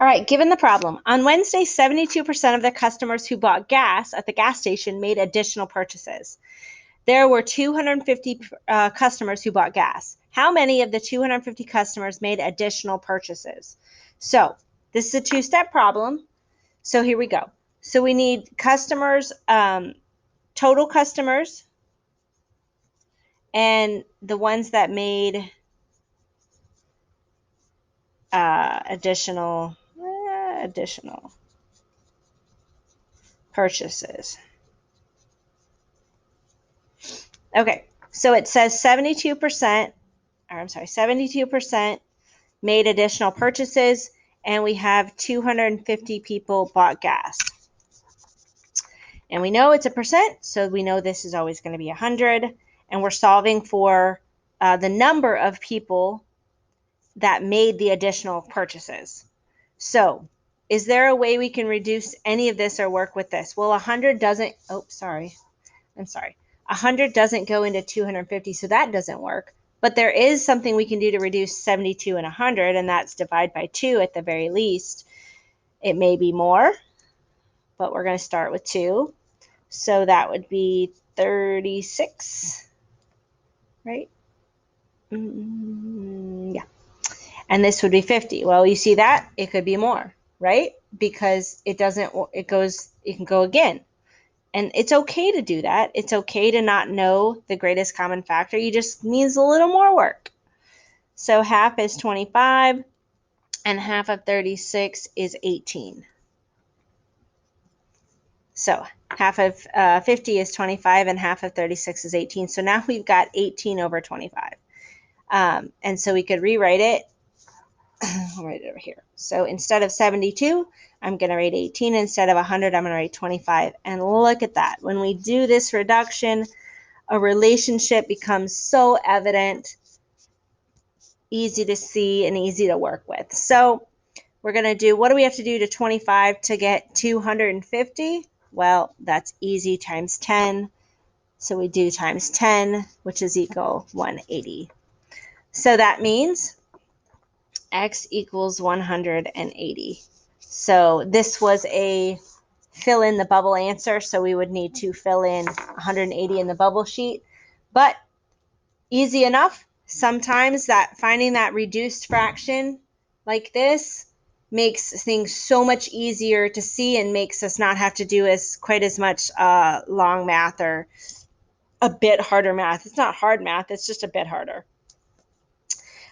All right, given the problem, on Wednesday, 72% of the customers who bought gas at the gas station made additional purchases. There were 250 customers who bought gas. How many of the 250 customers made additional purchases? So this is a two-step problem. So here we go. So we need customers, total customers, and the ones that made additional purchases. Okay, so it says 72% made additional purchases, and we have 250 people bought gas. And we know it's a percent, so we know this is always going to be 100, and we're solving for the number of people that made the additional purchases. So is there a way we can reduce any of this or work with this? Well, 100 doesn't, 100 doesn't go into 250, so that doesn't work. But there is something we can do to reduce 72 and 100, and that's divide by 2 at the very least. It may be more, but we're going to start with 2. So that would be 36, right? Yeah. And this would be 50. Well, you see that? It could be more, right? Because it can go again. And it's okay to do that. It's okay to not know the greatest common factor. You just means a little more work. So half is 25, and half of 36 is 18. So half of 50 is 25, and half of 36 is 18. So now we've got 18 over 25. And so we could rewrite it. I'll write it over here. So instead of 72, I'm going to write 18. Instead of 100, I'm going to write 25. And look at that. When we do this reduction, a relationship becomes so evident, easy to see, and easy to work with. So we're going to do, what do we have to do to 25 to get 250? Well, that's easy, times 10. So we do times 10, which is equal 180. So that means x equals 180. So this was a fill in the bubble answer, so we would need to fill in 180 in the bubble sheet. But easy enough. Sometimes that finding that reduced fraction like this makes things so much easier to see and makes us not have to do quite as much long math or a bit harder math. It's not hard math, it's just a bit harder.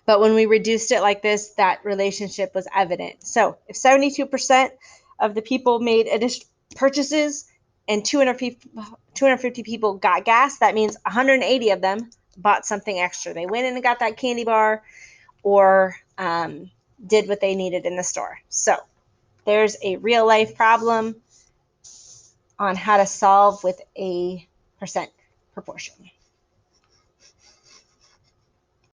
But when we reduced it like this, that relationship was evident. So if 72% of the people made additional purchases and 250 people got gas, that means 180 of them bought something extra. They went in and got that candy bar or did what they needed in the store. So there's a real life problem on how to solve with a percent proportion.